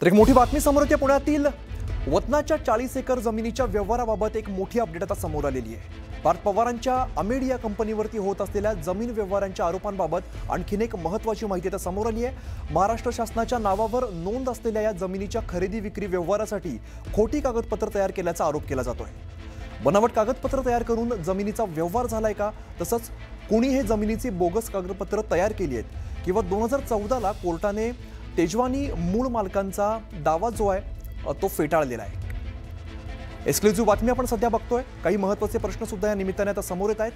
तर एक मोठी बातमी समोर येते। पुण्यातील वतनाच्या 40 एकर जमिनीच्या व्यवहाराबाबत एक मोठी अपडेट आता समोर आलेली आहे। पार्थ पवारांच्या अमेडिया कंपनीवरती होत असलेल्या जमीन व्यवहारांच्या आरोपांबाबत आणखीन एक महत्त्वाची माहिती आता समोर आली आहे। महाराष्ट्र शासनाच्या नावावर नोंद असलेल्या या जमिनीच्या खरेदी विक्री व्यवहारासाठी खोटी कागदपत्र तयार केल्याचा आरोप केला जातोय। बनावट कागदपत्र तयार करून जमिनीचा व्यवहार झालाय का, तसंच कोणी हे जमिनीची बोगस कागदपत्र तयार केली आहेत किंवा 2014 ला कोर्टाने तेजवानी मूळ मालकांचा दावा जो आहे तो फेटाळलेला आहे। एक्सक्लुझिव्ह बातमी आपण सध्या बघतोय। काही महत्त्वाचे प्रश्न सुद्धा या निमित्ताने आता समोर येत आहेत।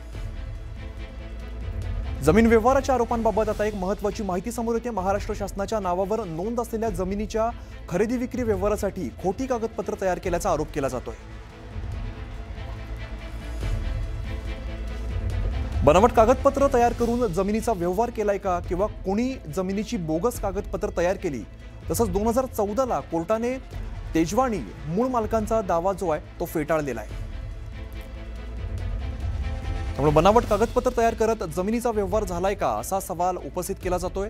जमीन व्यवहाराच्या आरोपांबाबत आता एक महत्त्वाची माहिती समोर येते। महाराष्ट्र शासनाच्या नावावर नोंद असलेल्या जमिनीच्या खरेदी विक्री व्यवहारासाठी खोटी कागदपत्र तयार केल्याचा आरोप केला जातोय। बनावट कागदपत्र तयार करून जमिनीचा व्यवहार केलाय का किंवा कोणी जमिनीची बोगस कागदपत्र तयार केली, तसंच 2014 ला कोर्टाने तेजवानी मूळ मालकांचा दावा जो आहे तो फेटाळलेला आहे। त्यामुळे बनावट कागदपत्र तयार करत जमिनीचा व्यवहार झालाय का असा सवाल उपस्थित केला जातोय।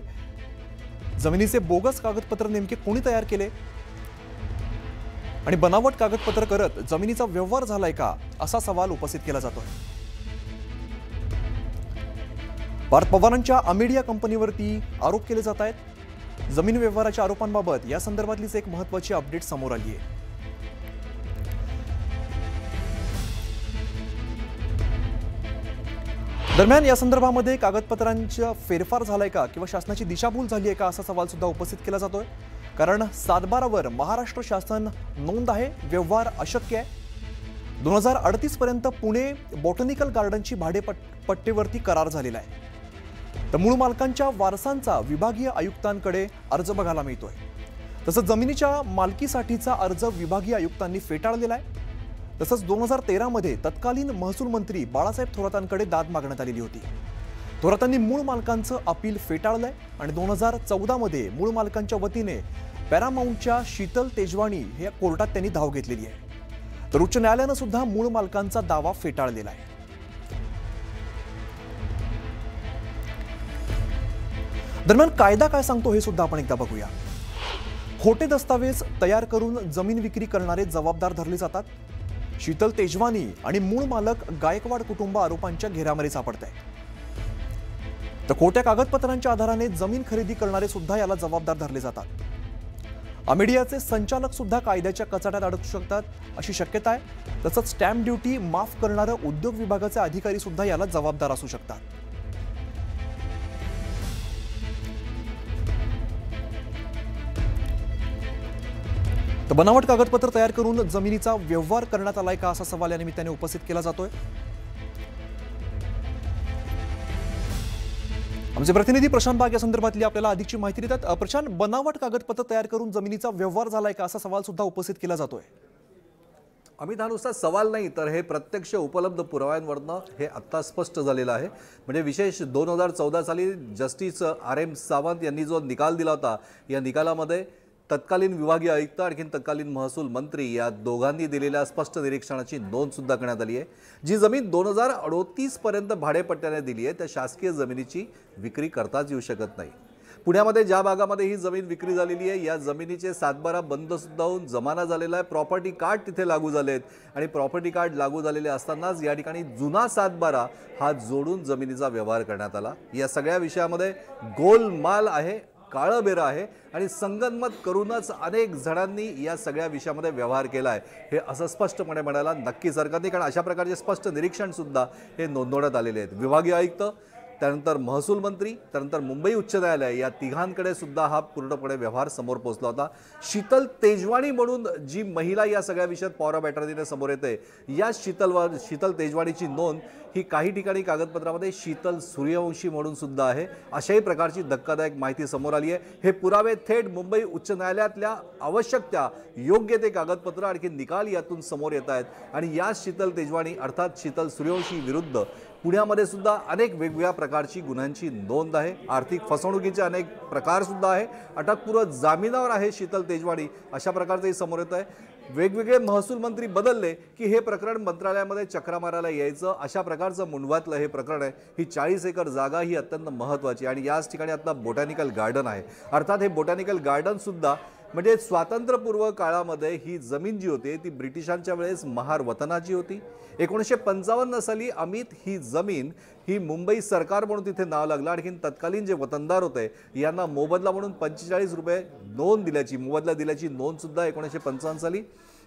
जमिनीचे बोगस कागदपत्र नेमके कोणी तयार केले आणि बनावट कागदपत्र करत जमिनीचा व्यवहार झालाय का असा सवाल उपस्थित केला जातोय। पार्थ पवारांच्या अमेडिया कंपनीवरती आरोप केले जात आहेत। जमीन व्यवहाराच्या आरोपांबाबत या संदर्भातलीच एक महत्त्वाची अपडेट समोर आली आहे। दरम्यान या संदर्भामध्ये कागदपत्रांचा फेरफार झालाय का किंवा शासनाची दिशाभूल झाली आहे का असा सवाल सुद्धा उपस्थित केला जातोय। कारण 7/12 महाराष्ट्र शासन नोंद आहे, व्यवहार अशक्य आहे। 2038 पर्यंत पुणे बॉटनिकल गार्डनची भाडेपट्टीवरती करार झालेला आहे। तर मूळ मालकांच्या वारसांचा विभागीय आयुक्तांकडे अर्ज बघायला मिळतोय। तसंच जमिनीच्या मालकीसाठीचा अर्ज विभागीय आयुक्तांनी फेटाळलेला आहे। तसंच 2013 मध्ये तत्कालीन महसूल मंत्री बाळासाहेब थोरातांकडे दाद मागण्यात आलेली होती। थोरातांनी मूळ मालकांचं अपील फेटाळलंय आणि 2014 मध्ये मूळ मालकांच्या वतीने पॅरामाउंटच्या शीतल तेजवानी हे कोर्टात त्यांनी धाव घेतलेली आहे। तर उच्च न्यायालयानं सुद्धा मूळ मालकांचा दावा फेटाळलेला आहे। दरम्यान कायदा काय सांगतो हे सुद्धा आपण एकदा बघूया। खोटे दस्तावेज तयार करून जमीन विक्री करणारे जबाबदार धरले जातात। शीतल तेजवानी आणि मूळ मालक गायकवाड कुटुंब आरोपांच्या घेऱ्यामध्ये सापडत आहे। तर खोट्या कागदपत्रांच्या आधाराने जमीन खरेदी करणारे सुद्धा याला जबाबदार धरले जातात। अमेडियाचे संचालक सुद्धा कायद्याच्या कचाट्यात अडकू शकतात अशी शक्यता आहे। तसंच स्टॅम्प ड्युटी माफ करणारे उद्योग विभागाचे अधिकारी सुद्धा याला जबाबदार असू शकतात। तर बनावट कागदपत्र तयार करून जमिनीचा व्यवहार करण्यात आलाय का असा सवाल या निमित्ताने उपस्थित केला जातोय। आमचे प्रतिनिधी प्रशांत बाग या संदर्भातली आपल्याला अधिकची माहिती देतात। प्रशांत, बनावट कागदपत्र तयार करून जमिनीचा व्यवहार झालाय का असा सवाल सुद्धा उपस्थित केला जातोय। अमित, हा नुसता सवाल नाही तर हे प्रत्यक्ष उपलब्ध पुराव्यांवरनं हे आत्ता स्पष्ट झालेलं आहे। म्हणजे विशेष 2014 साली जस्टिस RM सावंत यांनी जो निकाल दिला होता, या निकालामध्ये तत्कालीन विभागीय आयुक्त आणि तत्कालीन महसूल मंत्री या दोघांनी दिलेल्या स्पष्ट निरीक्षणाची नोंद सुद्धा करण्यात आली आहे। जी जमीन 2038 पर्यंत भाडेपट्ट्याने दिली आहे त्या शासकीय जमिनीची विक्री करताच येऊ शकत नाही। पुण्यामध्ये ज्या भागामध्ये ही जमीन विक्री झालेली आहे या जमिनीचे 7/12 बंद सुद्धा होऊन जमाना झालेला आहे। प्रॉपर्टी कार्ड तिथे लागू झाले आहेत आणि प्रॉपर्टी कार्ड लागू झालेले असतानाच या ठिकाणी जुना 7/12 हा जोडून जमिनीचा व्यवहार करण्यात आला। या सगळ्या विषयामध्ये गोलमाल आहे, काळं बेरं आहे आणि संगनमत करूनच अनेक जणांनी या सगळ्या विषयामध्ये व्यवहार केला आहे हे असं स्पष्टपणे म्हणायला नक्कीच हरकत नाही। कारण अशा प्रकारचे स्पष्ट निरीक्षण सुद्धा हे नोंदवण्यात आलेले आहेत। विभागीय आयुक्त, त्यानंतर महसूल मंत्री, त्यानंतर मुंबई उच्च न्यायालय या तिघांकडे सुद्धा हा पूर्णपणे व्यवहार समोर पोहोचला होता। शीतल तेजवानी म्हणून जी महिला या सगळ्या विषयात पॉवर ऑफ अटर्नीने समोर येते, या शीतल तेजवानीची नोंद ही काही ठिकाणी कागदपत्रामध्ये शीतल सूर्यवंशी म्हणून सुद्धा आहे। अशाही प्रकारची धक्कादायक माहिती समोर आली आहे। हे पुरावे थेट मुंबई उच्च न्यायालयातल्या आवश्यक त्या योग्य ते कागदपत्र आणखी निकाल यातून समोर येत आहेत आणि या शीतल तेजवानी अर्थात शीतल सूर्यवंशी विरुद्ध पुण्यामध्ये सुद्धा अनेक वेगवेगळ्या प्रकारची गुन्ह्यांची नोंद आहे। आर्थिक फसवणुकीचे अनेक प्रकार सुद्धा आहे। अटकपूर्व जामिनावर आहे शीतल तेजवानी, अशा प्रकारचंही समोर येत आहे। वेगवेगळे महसूल मंत्री बदलले की हे प्रकरण मंत्रालयामध्ये चक्रा मारायला यायचं, अशा प्रकारचं मुंडवातलं हे प्रकरण आहे। ही 40 एकर जागा ही अत्यंत महत्त्वाची आणि याच ठिकाणी आता बोटॅनिकल गार्डन आहे। अर्थात हे बोटॅनिकल गार्डन सुद्धा म्हणजे स्वातंत्र्यपूर्व काळामध्ये ही जमीन जी होती ती ब्रिटिशांच्या वेळेस महार वतनाची होती. 1955 साली अमित ही जमीन ही मुंबई सरकार म्हणून तिथे नाव लागलं. आणखीन तत्कालीन जे वतनदार होते यांना मोबदला म्हणून 45 रुपये नोंद दिल्याची मोबदला दिल्याची नोंद सुद्धा 1955 साली.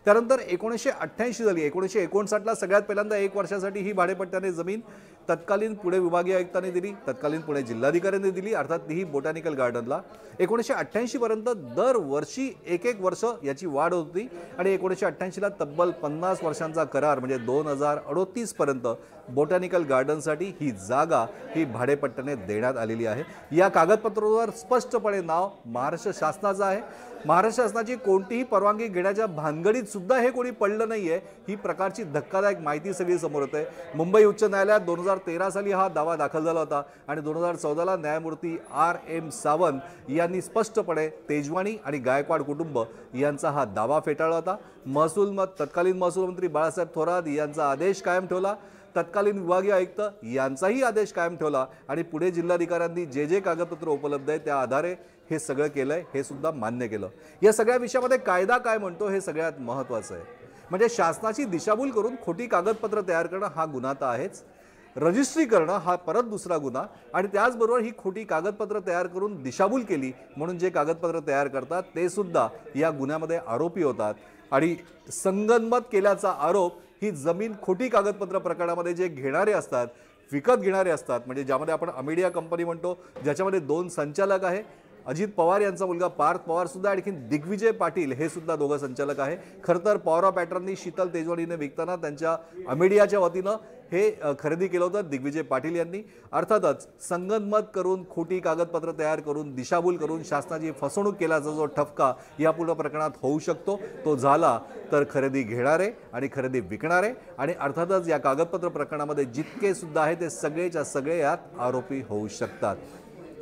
त्यानंतर 1988 झाली. 1959ला सगळ्यात पहिल्यांदा 1 वर्षासाठी ही भाडेपट्ट्याने जमीन तत्कालीन पुणे विभागीय आयुक्तांनी दिली, तत्कालीन पुणे जिल्हाधिकाऱ्यांनी दिली, अर्थात तीही बोटॅनिकल गार्डनला. 1988 पर्यंत दरवर्षी 1 वर्ष याची वाढ होती आणि 1988ला तब्बल 50 वर्षांचा करार म्हणजे 2038 पर्यंत बोटॅनिकल गार्डनसाठी ही जागा ही भाडेपट्ट्याने देण्यात आलेली आहे. या कागदपत्रावर स्पष्टपणे नाव महाराष्ट्र शासनाचं आहे. महाराष्ट्र शासनाची कोणतीही परवानगी घेण्याच्या भानगडीत सुद्धा हे कोणी पडलं नाहीये. ही प्रकारची धक्कादायक माहिती सगळी समोर येते. मुंबई उच्च न्यायालयात 2013 साली हा दावा दाखल झाला होता आणि 2014ला न्यायमूर्ती RM सावंत यांनी स्पष्टपणे तेजवानी आणि गायकवाड कुटुंब यांचा हा दावा फेटाळला होता. तत्कालीन महसूल मंत्री बाळासाहेब थोरात यांचा आदेश कायम ठेवला, तत्कालीन विभागीय आयुक्त यांचाही आदेश कायम ठेवला आणि पुणे जिल्हाधिकाऱ्यांनी जे कागदपत्र उपलब्ध आहे त्या आधारे हे सगळं केलंय हे सुद्धा मान्य केलं. या सगळ्या विषयामध्ये कायदा काय म्हणतो हे सगळ्यात महत्त्वाचं आहे. म्हणजे शासनाची दिशाभूल करून खोटी कागदपत्र तयार करणं हा गुन्हा तर आहेच, रजिस्ट्री करणं हा परत दुसरा गुन्हा आणि त्याचबरोबर ही खोटी कागदपत्र तयार करून दिशाभूल केली म्हणून जे कागदपत्र तयार करतात ते सुद्धा या गुन्ह्यामध्ये आरोपी होतात. आणि संगनमत केल्याचा आरोप ही जमीन खोटी कागदपत्र प्रकरणामध्ये जे घेणारे असतात, विकत घेणारे असतात, म्हणजे ज्यामध्ये आपण अमेडिया कंपनी म्हणतो ज्याच्यामध्ये 2 संचालक आहे, अजित पवार यांचा मुलगा पार्थ पवार सुद्धा, आणखीन दिग्विजय पाटील हे सुद्धा 2 संचालक आहे. खरं तर पॉवर ऑफ पॅटर्ननी शीतल तेजवानीने विकताना त्यांच्या अमेडियाच्या वतीनं हे खरेदी केलं होतं दिग्विजय पाटील यांनी. अर्थातच संगनमत करून खोटी कागदपत्र तयार करून दिशाभूल करून शासनाची फसवणूक केल्याचा जो ठपका या पूर्ण प्रकरणात होऊ शकतो तो झाला तर खरेदी घेणारे आणि खरेदी विकणारे आणि अर्थातच या कागदपत्र प्रकरणामध्ये जितके सुद्धा आहे ते सगळेच्या सगळे यात आरोपी होऊ शकतात.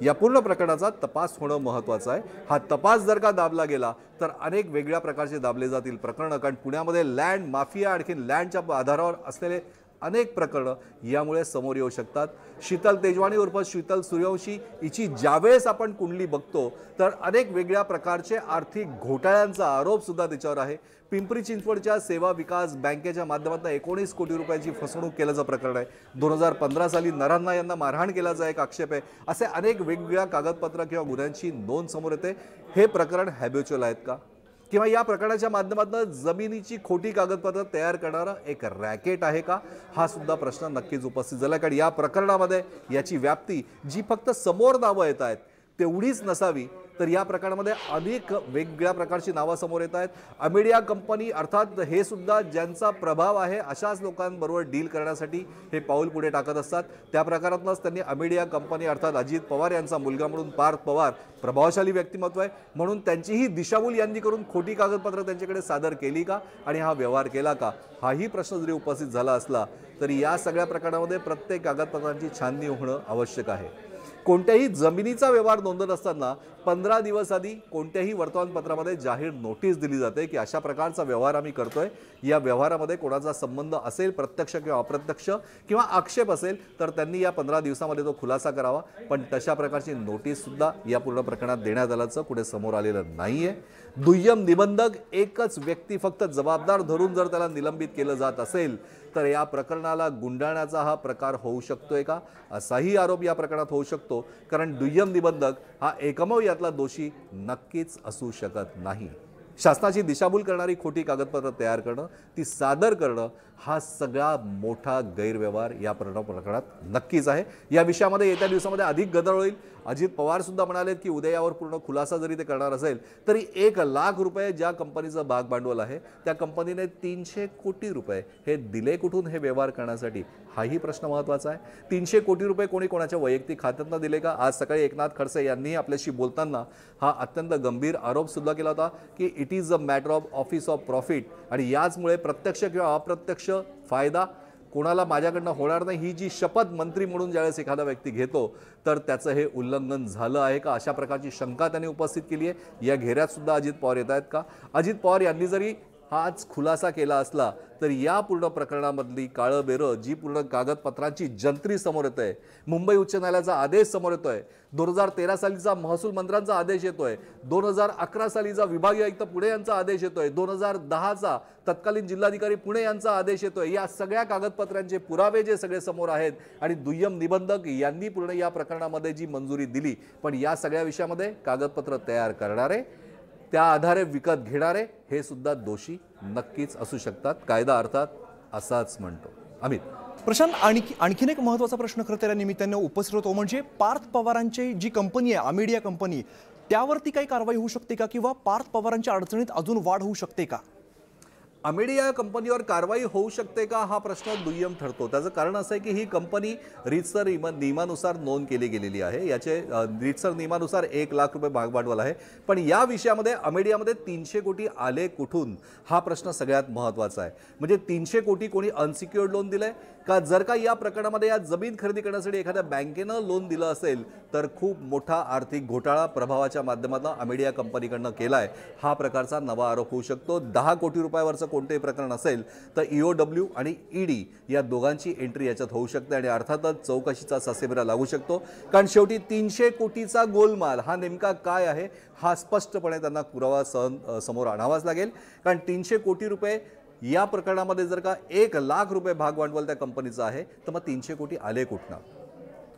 या पूर्ण प्रकरणाचा तपास होणं महत्त्वाचं आहे. हा तपास जर का दाबला गेला तर अनेक वेगळ्या प्रकारचे दाबले जातील प्रकरणं, कारण पुण्यामध्ये लँड माफिया आणखी लँडच्या आधारावर असलेले अनेक प्रकरणं यामुळे समोर येऊ शकतात. शीतल तेजवानी उर्फ शीतल सूर्यवंशी हिची ज्यावेळेस आपण कुंडली बघतो तर अनेक वेगळ्या प्रकारचे आर्थिक घोटाळ्यांचा आरोप सुद्धा त्याच्यावर आहे. पिंपरी चिंचवडच्या सेवा विकास बँकेच्या माध्यमातून 19 कोटी रुपयांची फसवणूक केल्याचं प्रकरण आहे. 2015 साली नरान्ना यांना मारहाण केल्याचा एक आक्षेप आहे. असे अनेक वेगवेगळ्या कागदपत्र किंवा गुन्ह्यांची नोंद समोर येते. हे प्रकरण हॅबिच्युअल आहेत का किंवा या प्रकरणाच्या माध्यमातून जमिनीची खोटी कागदपत्र तयार करणारा एक रॅकेट आहे का हा सुद्धा प्रश्न नक्कीच उपस्थित झाला. कारण या प्रकरणामध्ये याची व्याप्ती जी फक्त समोर नावं येत आहेत तेवढीच नसावी तर या प्रकरणामध्ये अनेक वेगवेगळ्या प्रकारची नावं समोर येत आहेत. अमेडिया कंपनी अर्थात हे सुद्धा ज्यांचा प्रभाव आहे अशाच लोकांबरोबर डील करण्यासाठी हे पाऊल पुढे टाकत असतात. त्या प्रकारातूनच त्यांनी अमेडिया कंपनी अर्थात अजित पवार यांचा मुलगा म्हणून पार्थ पवार प्रभावशाली व्यक्तिमत्व आहे म्हणून त्यांचीही दिशाभूल यांनी करून खोटी कागदपत्र त्यांच्याकडे सादर केली का आणि हा व्यवहार केला का हाही प्रश्न जरी उपस्थित झाला असला तरी या सगळ्या प्रकरणामध्ये प्रत्येक कागदपत्रांची छाननी होणं आवश्यक आहे. कोणत्याही जमिनीचा व्यवहार नोंदत असताना 15 दिवस आधी कोणत्याही वर्तमानपत्रामध्ये जाहीर नोटीस दिली जाते की अशा प्रकारचा व्यवहार आम्ही करतोय. या व्यवहारामध्ये कोणाचा संबंध असेल प्रत्यक्ष किंवा अप्रत्यक्ष किंवा आक्षेप असेल तर त्यांनी या 15 दिवसामध्ये तो खुलासा करावा. पण तशा प्रकारची नोटीस सुद्धा या पूर्ण प्रकरणात देण्यात आल्याचं कुठे समोर आलेलं नाहीये. दुय्यम निबंधक एकच व्यक्ती फक्त जबाबदार धरून जर त्याला निलंबित केलं जात असेल तर या प्रकरणाला गुंडाळण्याचा हा प्रकार होऊ शकतोय का असाही आरोप या प्रकरणात होऊ शकतो. कारण दुय्यम निबंधक हा एकमेव यातला दोषी नक्कीच असू शकत नाही. शासनाची दिशाभूल करणारी खोटी कागदपत्र तयार करणं ती सादर करणं हा सगळा मोठा गैरव्यवहार या प्रकरणात नक्कीच आहे. या विषयामध्ये येत्या दिवसामध्ये अधिक गदारोळ होईल. अजित पवार सुद्धा म्हणालेत की उद्या यावर पूर्ण खुलासा जरी ते करणार असेल तरी 1 लाख रुपये ज्या कंपनीचं भाग भांडवल आहे त्या कंपनीने 300 कोटी रुपये हे दिले कुठून हे व्यवहार करण्यासाठी हाही प्रश्न महत्त्वाचा आहे. 300 कोटी रुपये कोणी कोणाच्या वैयक्तिक खात्यातनं दिले का. आज सकाळी एकनाथ खडसे यांनी आपल्याशी बोलताना हा अत्यंत गंभीर आरोप सुद्धा केला होता की it is a matter of office of profit आणि याचमुळे प्रत्यक्ष किंवा अप्रत्यक्ष फायदा कोणाला माझ्याकडनं होणार नाही ही जी शपथ मंत्री म्हणून ज्यावेळेस एखादा व्यक्ती घेतो तर त्याचं हे उल्लंघन झालं आहे का अशा प्रकारची शंका त्यांनी उपस्थित केली आहे. या घेऱ्यात सुद्धा अजित पवार येत आहेत का. अजित पवार यांनी जरी हाच खुलासा केला असला तर या पूर्ण प्रकरणामधली काळं बेरं जी पूर्ण कागदपत्रांची जंत्री समोर येत आहे, मुंबई उच्च न्यायालयाचा आदेश समोर येतोय, 2013 सालीचा महसूल मंत्र्यांचा आदेश येतोय, 2011 सालीचा विभागीय आयुक्त पुणे यांचा आदेश येतोय, 2010चा तत्कालीन जिल्हाधिकारी पुणे यांचा आदेश येतोय, या सगळ्या कागदपत्रांचे पुरावे जे सगळे समोर आहेत आणि दुय्यम निबंधक यांनी पूर्ण या प्रकरणामध्ये जी मंजुरी दिली, पण या सगळ्या विषयामध्ये कागदपत्र तयार करणारे, त्या आधारे विकत घेणारे हे सुद्धा दोषी नक्कीच असू शकतात. कायदा अर्थात असाच म्हणतो. अमित. प्रशांत, आणखीन एक महत्त्वाचा प्रश्न खरं तर या निमित्ताने उपस्थित होतो, म्हणजे पार्थ पवारांची जी कंपनी आहे अमेडिया कंपनी, त्यावरती काही कारवाई होऊ शकते का, किंवा पार्थ पवारांच्या अडचणीत अजून वाढ होऊ शकते का? अमेडिया कंपनीवर कारवाई होऊ शकते का हा प्रश्न दुय्यम ठरतो. त्याचं कारण असं आहे की ही कंपनी रीतसर नियमानुसार नोंद केली गेलेली आहे. याचे रीतसर नियमानुसार 1 लाख रुपये भागभांडवल आहे. पण या विषयामध्ये अमेडियामध्ये 300 कोटी आले कुठून हा प्रश्न सगळ्यात महत्त्वाचा आहे. म्हणजे 300 कोटी कोणी अनसिक्युअर्ड लोन दिलंय का? जर का या प्रकरणामध्ये या जमीन खरेदी करण्यासाठी एखाद्या बँकेनं लोन दिलं असेल तर खूप मोठा आर्थिक घोटाळा प्रभावाच्या माध्यमातून अमेडिया कंपनीकडनं केलाय हा प्रकारचा नवा आरोप होऊ शकतो. 10 कोटी रुपयावरचं कोणतेही प्रकरण असेल तर EOW आणि ED या दोघांची एंट्री याच्यात होऊ शकते आणि अर्थातच चौकशीचा ससेमिरा लागू शकतो. कारण शेवटी 300 कोटीचा गोलमाल हा नेमका काय आहे हा स्पष्टपणे त्यांना पुरावा समोर आणावाच लागेल. कारण 300 कोटी रुपये या प्रकरणामध्ये जर का 1 लाख रुपये भागभांडवल त्या कंपनीचं आहे तर मग 300 कोटी आले कुठनं?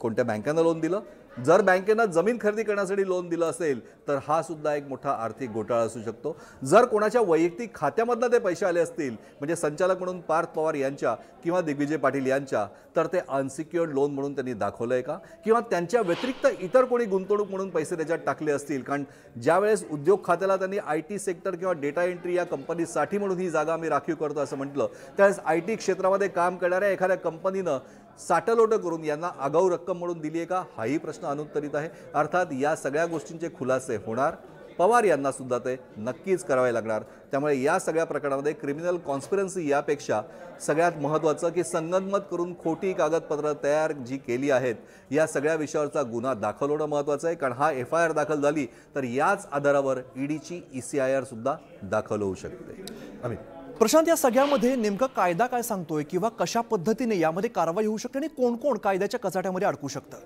कोणत्या बँकेनं लोन दिलं? जर बँकेनं जमीन खरेदी करण्यासाठी लोन दिलं असेल तर हा सुद्धा एक मोठा आर्थिक घोटाळा असू शकतो. जर कोणाच्या वैयक्तिक खात्यामधनं ते पैसे आले असतील, म्हणजे संचालक म्हणून पार्थ पवार यांच्या किंवा दिग्विजय पाटील यांच्या, तर ते अनसिक्युअर्ड लोन म्हणून त्यांनी दाखवलंय का? किंवा त्यांच्या व्यतिरिक्त इतर कोणी गुंतवणूक म्हणून पैसे त्याच्यात टाकले असतील? कारण ज्यावेळेस उद्योग खात्याला त्यांनी IT सेक्टर किंवा डेटा एंट्री या कंपनीसाठी म्हणून ही जागा आम्ही राखीव करतो असं म्हटलं, त्यावेळेस IT क्षेत्रामध्ये काम करणाऱ्या एखाद्या कंपनीनं साठलोटं करून यांना आगाऊ रक्कम म्हणून दिली आहे का हाही प्रश्न अनुत्तरित आहे. अर्थात या सगळ्या गोष्टींचे खुलासे होणार, पवार यांना सुद्धा ते नक्कीच करावे लागणार. त्यामुळे या सगळ्या प्रकरणामध्ये क्रिमिनल कॉन्स्पिरन्सी यापेक्षा सगळ्यात महत्त्वाचं की संगनमत करून खोटी कागदपत्र तयार जी केली आहेत या सगळ्या विषयावरचा गुन्हा दाखल होणं महत्त्वाचं आहे. कारण हा FIR दाखल झाली तर याच आधारावर EDची ECIR सुद्धा दाखल होऊ शकते. अमित. प्रशांत, या सगळ्यामध्ये नेमका कायदा काय सांगतोय, किंवा कशा पद्धतीने यामध्ये कारवाई होऊ शकते आणि कोण कोण कायद्याच्या कचाट्यामध्ये अडकू शकतं?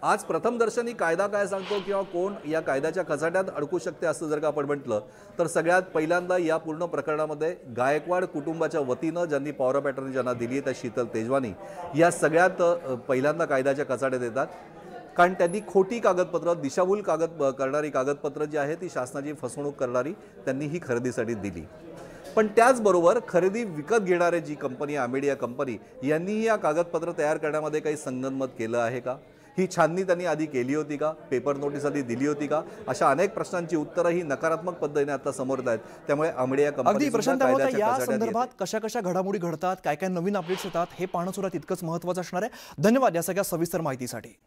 आज प्रथम दर्शनी कायदा काय सांगतो किंवा कोण या कायद्याच्या कचाट्यात अडकू शकते असं जर का आपण म्हटलं तर सगळ्यात पहिल्यांदा या पूर्ण प्रकरणामध्ये गायकवाड कुटुंबाच्या वतीनं ज्यांनी पॉवर ऑफ अटर्नी ज्यांना दिली त्या शीतल तेजवानी या सगळ्यात पहिल्यांदा कायद्याच्या कचाट्यात येतात. कारण त्यांनी खोटी कागदपत्र, दिशाभूल करणारी कागदपत्र जी आहे ती शासनाची फसवणूक करणारी त्यांनी ही खरेदीसाठी दिली. पण त्याचबरोबर खरेदी विकत घेणारे जी कंपनी अमेडिया कंपनी यांनीही या कागदपत्र तयार करण्यामध्ये काही संगनमत केलं आहे का? ही छाननी त्यांनी आधी केली होती का? पेपर नोटीस आधी दिली होती का? अशा अनेक प्रश्नांची उत्तरं ही नकारात्मक पद्धतीने आता समोर येत आहेत. त्यामुळे अमेडिया कंपनी प्रशांत, या संदर्भात कशा कशा घडामोडी घडतात, काय काय नवीन अपडेट्स येतात हे पाहणं सुद्धा तितकंच महत्त्वाचं असणार आहे. धन्यवाद या सगळ्या सविस्तर माहितीसाठी.